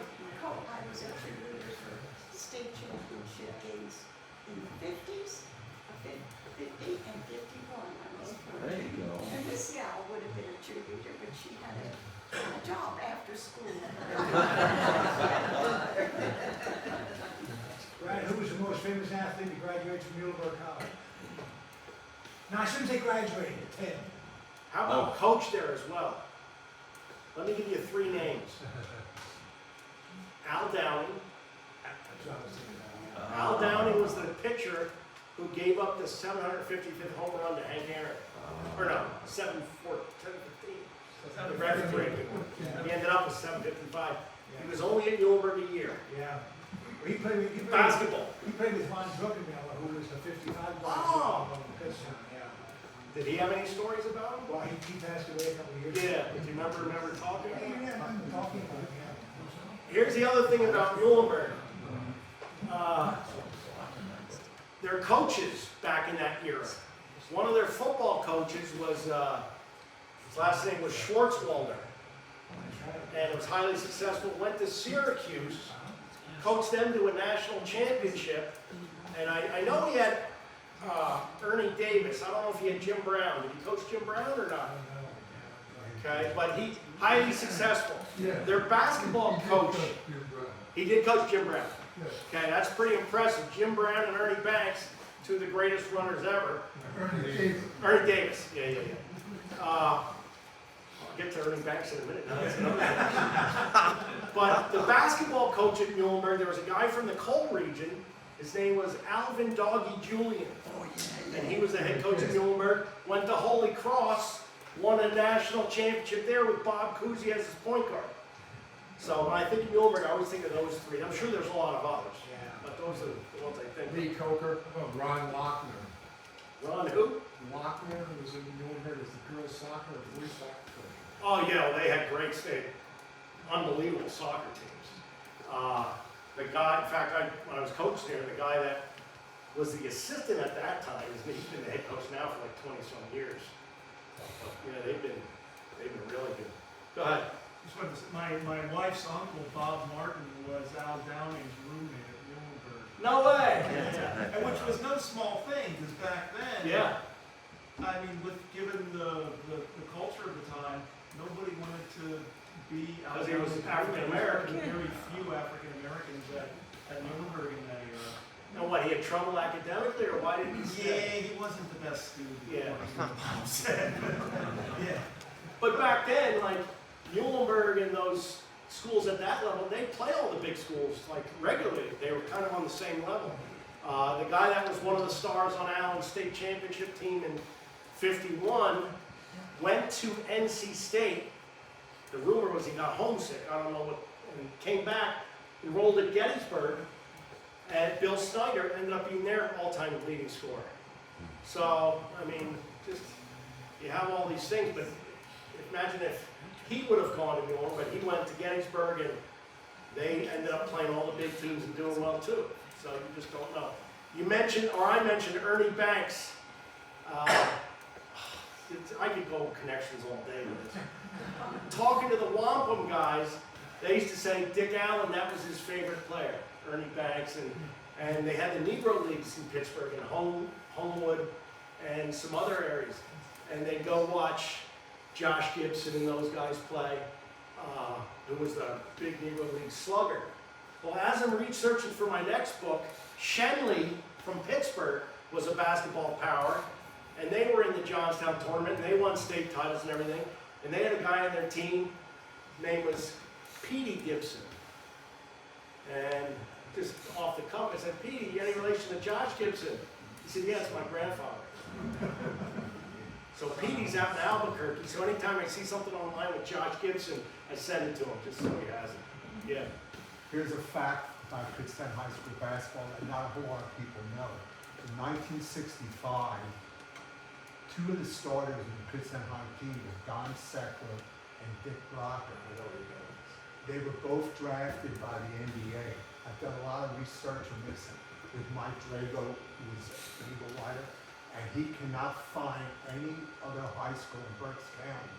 was a cheerleader for state championship days in the 50s, 50 and 51. I was There you go. and Miss Yao would have been a cheerleader, but she had a job after school. Brad, who was the most famous athlete to graduate from Muhlenberg College? No, I shouldn't say graduated, attend. How about coach there as well? Let me give you 3 names. Al Downing. That's what I was thinking about. Al Downing was the pitcher who gave up the 755th home run to Hank Aaron. Or no, 715. The record breaking one. He ended up with 755. He was only at Muhlenberg a year. Yeah. Well, he played with Basketball. He played with Von Druckenmiller, who was the 55 guy. Oh. Kutztown, yeah. Did he have any stories about him? Well, he passed away a couple of years ago. Yeah. Do you remember talking Yeah, about him? yeah, I'm talking about him, yeah. Here's the other thing about Muhlenberg. Their coaches back in that era. One of their football coaches was, his last name was Schwartzwalder, That's right. and it was highly successful. Went to Syracuse, coached them to a national championship, and I know he had Ernie Davis. I don't know if he had Jim Brown. Did he coach Jim Brown or I not? don't know. Okay, but he highly successful. Yeah. Their basketball coach, he did coach Jim Brown. Okay, that's pretty impressive. Jim Brown and Ernie Banks, 2 of the greatest runners ever. Ernie Davis, yeah. I'll get to Ernie Banks in a minute. No, that's another thing. But the basketball coach at Muhlenberg, there was a guy from the coal region. His name was Alvin Doggy Julian. And he was the head coach at Muhlenberg. Went to Holy Cross, won a national championship there with Bob Cousy as his point guard. So when I think of Muhlenberg, I always think of those 3. I'm sure there's a lot of others, Yeah. but those are the ones I think of. Lee Coker, Ron Lochner. Ron who? Lochner, who was in Muhlenberg as the girls' soccer or boys' soccer coach. Oh yeah, well, they had great state, unbelievable soccer teams. The guy, in fact, when I was coaching there, the guy that was the assistant at that time, he's been the head coach now for like 20-some years. Yeah, they've been really good. Go ahead. Just wanted to say, my wife's uncle, Bob Martin, was Al Downing's roommate at Muhlenberg. No way. And which was no small thing, because back then, Yeah. I mean, given the culture of the time, nobody wanted to be Al Because he was Downing's African American. roommate. Very few African Americans at Muhlenberg in that era. And what, he had trouble academically, or why didn't he Yeah, stay? he wasn't the best student. Yeah. Bob said. Yeah. But back then, like Muhlenberg and those schools at that level, they play all the big schools like regularly. They were kind of on the same level. The guy that was one of the stars on Allen's state championship team in '51 went to NC State. The rumor was he got homesick. I don't know what, and came back, enrolled at Gettysburg, and Bill Snyder ended up being their all-time leading scorer. So, I mean, just, you have all these things, but imagine if he would have gone to New Orleans, but he went to Gettysburg and they ended up playing all the big teams and doing well too. So you just don't know. You mentioned, or I mentioned Ernie Banks. I could go connections all day with this. Talking to the Wampum guys, they used to say Dick Allen, that was his favorite player, Ernie Banks, and they had the Negro Leagues in Pittsburgh and Homewood and some other areas. And they'd go watch Josh Gibson and those guys play, who was the big Negro League slugger. Well, as I'm researching for my next book, Shenley from Pittsburgh was a basketball power, and they were in the Johnstown tournament, and they won state titles and everything. And they had a guy on their team, his name was Petey Gibson. And just off the cuff, I said, Petey, you any relation to Josh Gibson? He said, yes, my grandfather. So Petey's out in Albuquerque, so anytime I see something online with Josh Gibson, I send it to him, just so he has it. Yeah. Here's a fact about Kutztown High School basketball that not a whole lot of people know. In 1965, two of the starters in the Kutztown High team were Don Seckler and Dick Rocker. They were both drafted by the NBA. I've done a lot of research on this with Mike Drago, who was an Eagle writer, and he cannot find any other high school in Berks County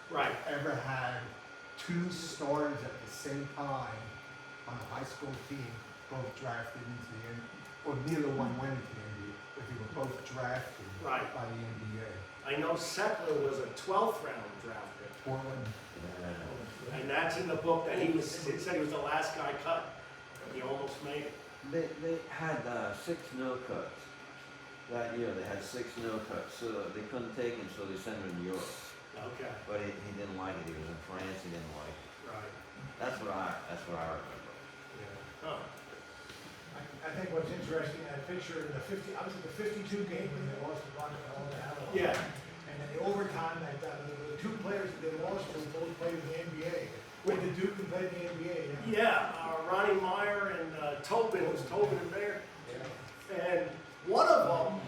Right. ever had two starters at the same time on a high school team, both drafted into the NBA, or neither one went into the NBA, but they were both drafted Right. by the NBA. I know Seckler was a 12th round draft pick. Portland. And that's in the book that he said he was the last guy cut. He almost made it. They had 6 no cuts. That year they had 6 no cuts, so they couldn't take him, so they sent him to Europe. Okay, But he didn't like it. He was in France. He didn't like it. right. That's what I remember. Yeah. Huh. I think what's interesting, that picture in the 50, I was at the 52 game when they lost to Rockefeller to Alabama. Yeah. And then the overtime, that the two players that they lost to both played in the NBA. Went to Duke and played in the NBA. Yeah, Ronnie Meyer and Tobin, it was Tobin and Bear. Yeah. And one of them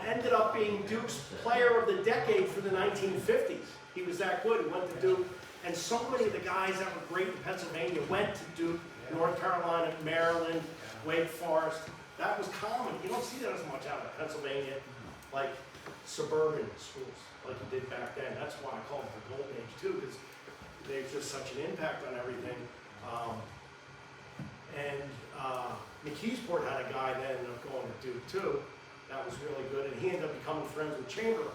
ended up being Duke's player of the decade for the 1950s. He was that good, he went to Duke. And so many of the guys that were great in Pennsylvania went to Duke, North Carolina, Maryland, Wake Forest. That was common. You don't see that as much out of Pennsylvania, like suburban schools, like you did back then. That's why I call them the golden age too, because they've just such an impact on everything. McKeesport had a guy that ended up going to Duke too. That was really good, and he ended up becoming friends with Chamberlain.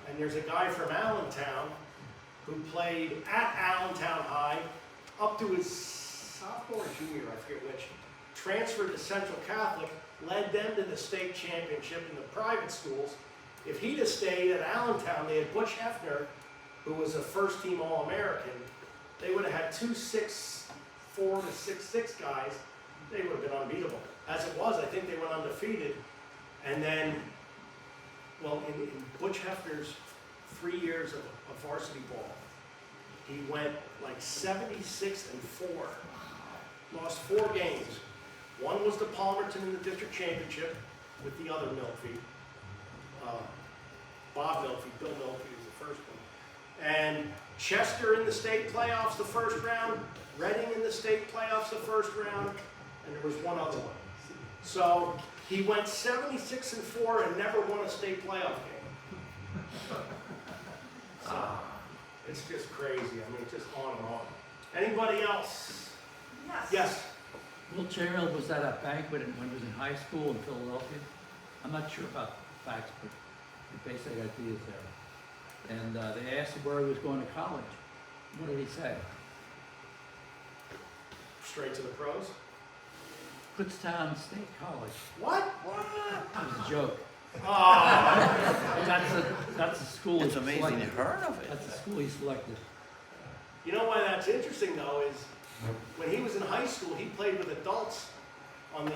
And there's a guy from Allentown who played at Allentown High up to his sophomore or junior, I forget which, transferred to Central Catholic, led them to the state championship in the private schools. If he'd have stayed at Allentown, they had Butch Huebner, who was a first-team All-American. They would have had 2 6'4" to 6'6" guys. They would have been unbeatable. As it was, I think they went undefeated. And then, well, in Butch Hefner's 3 years of varsity ball, he went like 76-4. Lost 4 games. One was to Palmerton in the district championship with the other Milkfeed. Bob Milkfeed, Bill Milkfeed was the first one. And Chester in the state playoffs the first round, Reading in the state playoffs the first round, and there was one other one. So he went 76-4 and never won a state playoff game. So it's just crazy. I mean, just on and on. Anybody else? Yes. Yes. Will Chamberlain was at a banquet when he was in high school in Philadelphia. I'm not sure about the facts, but the basic idea is there. And they asked him where he was going to college. What did he say? Straight to the pros. Kutztown State College. What? That was a joke. Oh. That's the school. It's he amazing selected. you heard of it. That's the school he selected. You know why that's interesting though is when he was in high school, he played with adults on the,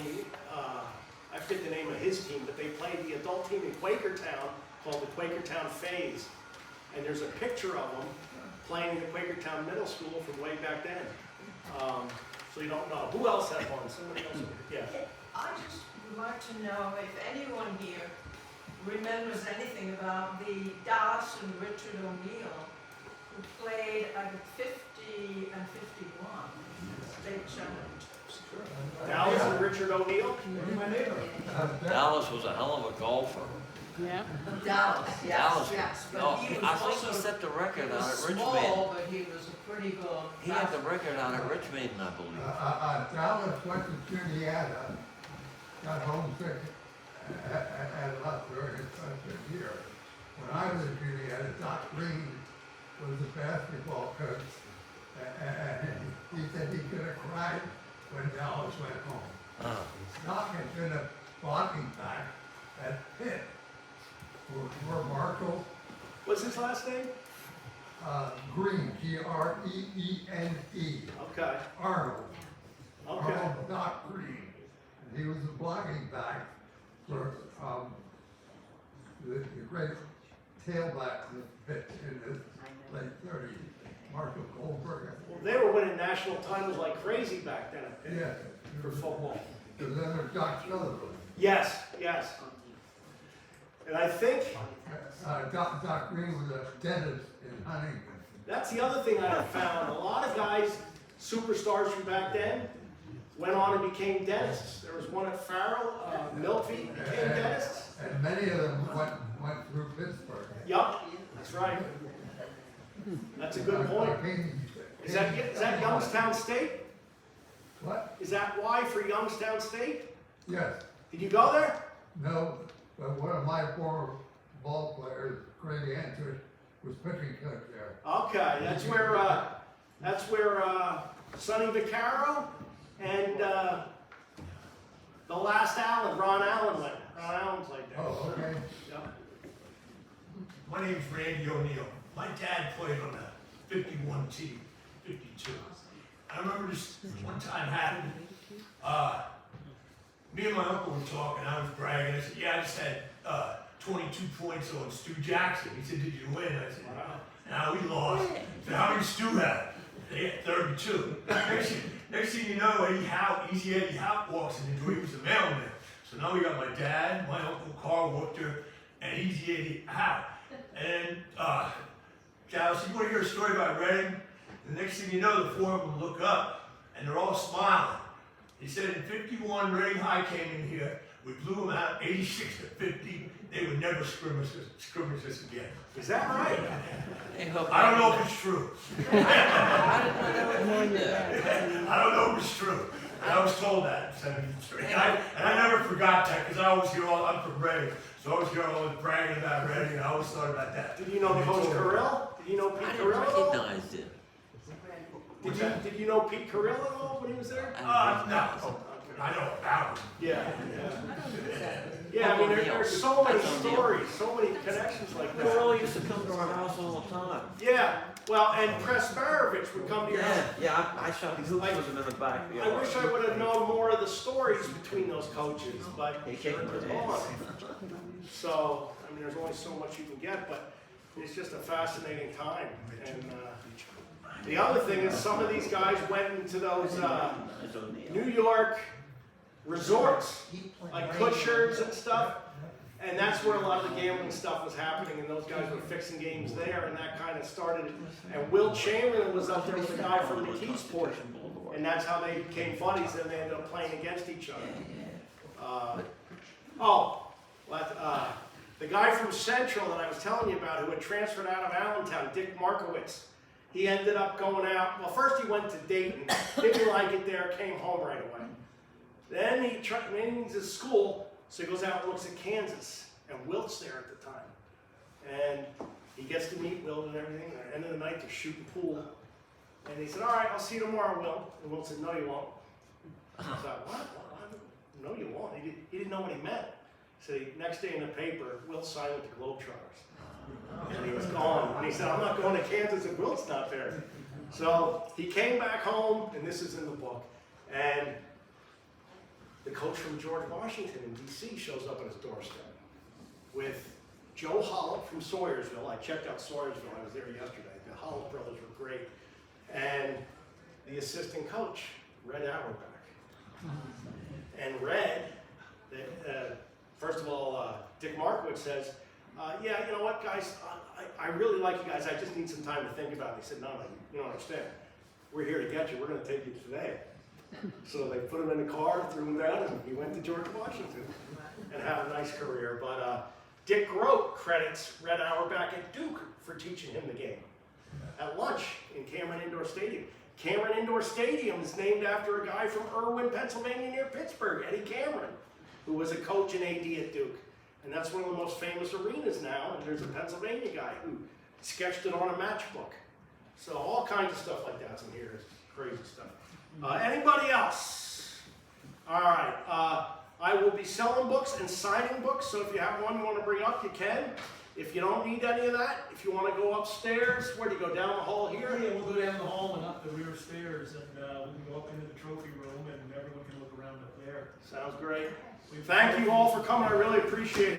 I forget the name of his team, but they played the adult team in Quakertown called the Quakertown Phase. And there's a picture of them playing in the Quakertown Middle School from way back then. So you don't know. Who else had one? Somebody else? Yeah. I just would like to know if anyone here remembers anything about the Dallas and Richard O'Neill who played at 50 and 51 state championship. Dallas and Richard O'Neill? My neighbor. Dallas was a hell of a golfer. Yeah. Dallas, yes, Dallas. yes, but Oh, he was I think also, he set the record he out was at Richmond. small, but he was a pretty good. He had the record out at Richmond, I believe. Dallas went to Juniata, got homesick, and left during his freshman year. When I was in Juniata, Doc Green was the basketball coach, and he said he could have cried when Dallas went home. Doc had been a blocking back at Pitt for Marshall What's his last name? Green, Green. Okay. Arnold. Okay. Arnold Doc Green. And he was a blocking back for the great tailback that pitched in the late 30s, Marshall Goldberg. Well, they were winning national titles like crazy back then at Pitt Yes. for football. Because then there's Doc Sutherland. Yes, yes. And I think Doc Green was a dentist in Huntington. that's the other thing I have found. A lot of guys, superstars from back then, went on and became dentists. There was one at Farrell, Milkfeed, became dentists. And many of them went through Pittsburgh. Yup, that's right. That's a good point. Is that Youngstown State? What? Is that why for Youngstown State? Yes. Did you go there? No, but one of my former ball players, Grady Answer, was pitching coach there. Okay, that's where Sonny Vaccaro and the last Allen, Ron Allen went. Ron Allen played there. Oh, okay. Yep. My name's Randy O'Neill. My dad played on the 51 team, 52. I remember this one time happened. Me and my uncle were talking. I was bragging. I said, "Yeah, I just had 22 points on Stu Jackson." He said, "Did you win?" I said, "No, we lost." He said, "How many Stu had?" They had 32. Next thing you know, Easy Eddie Howe walks in the door. He was the mailman. So now we got my dad, my uncle Carl Wookter, and Easy Eddie Howe. And Dallas, you want to hear a story about Reading? The next thing you know, the four of them look up, and they're all smiling. He said in 51, Reading High came in here. We blew them out 86 to 50. They would never scrimmage us again. Is that right? I don't know if it's true. How did I know I don't know if it's true. And I was told that in 73. And I never forgot that because I always hear I'm from Reading. So I always hear all this bragging about Reading, and I always thought about that. Did you know Coach Carrill? Did you know Pete I didn't Carrill at all? recognize it. Did you know Pete Carrill at all when he was there? No. I know about him. Yeah. Yeah, I mean, there's so many stories, so many connections like that. Carl used to come to our house all the time. Yeah, well, and Presparovich would come to your house. Yeah, I shot hoops with him in the backyard. I wish I would have known more of the stories between those coaches, but He kicked my they're ass. gone. So, I mean, there's only so much you can get, but it's just a fascinating time. And the other thing is some of these guys went into those New York resorts, like Kutsher's and stuff, and that's where a lot of the gambling stuff was happening, and those guys were fixing games there, and that kind of started. And Will Chamberlain was up there with a guy from McKeesport, and that's how they became buddies, and they ended up playing against each other. The guy from Central that I was telling you about, who had transferred out of Allentown, Dick Markowitz, he ended up going out. Well, first he went to Dayton, didn't like it there, came home right away. Then he's at school, so he goes out and looks at Kansas, and Wilt's there at the time. And he gets to meet Wilt and everything, and at the end of the night they're shooting pool. And he said, "All right, I'll see you tomorrow, Wilt." And Wilt said, "No, you won't." I thought, what? No, you won't. He didn't know what he meant. So next day in the paper, Wilt signed with the Globetrotters. And he was gone. And he said, "I'm not going to Kansas if Wilt's not there." So he came back home, and this is in the book. And the coach from George Washington in D.C. shows up at his doorstep with Joe Hollop from Sawyersville. I checked out Sawyersville. I was there yesterday. The Hollop brothers were great. And the assistant coach, Red Auerbach. And Red, first of all, Dick Markowitz says, "Yeah, you know what, guys? I really like you guys. I just need some time to think about it." He said, "No, you don't understand. We're here to get you. We're going to take you today." So they put him in the car, threw him down, and he went to George Washington and had a nice career. But Dick Grote credits Red Auerbach at Duke for teaching him the game at lunch in Cameron Indoor Stadium. Cameron Indoor Stadium is named after a guy from Irwin, Pennsylvania, near Pittsburgh, Eddie Cameron, who was a coach and AD at Duke. And that's one of the most famous arenas now, and there's a Pennsylvania guy who sketched it on a matchbook. So all kinds of stuff like that's in here. It's crazy stuff. Anybody else? All right. I will be selling books and signing books, so if you have one you want to bring up, you can. If you don't need any of that, if you want to go upstairs, where do you go, down the hall here? Yeah, we'll go down the hall and up the rear stairs, and we can go up into the trophy room, and everyone can look around up there. Sounds great. Thank you all for coming. I really appreciate it.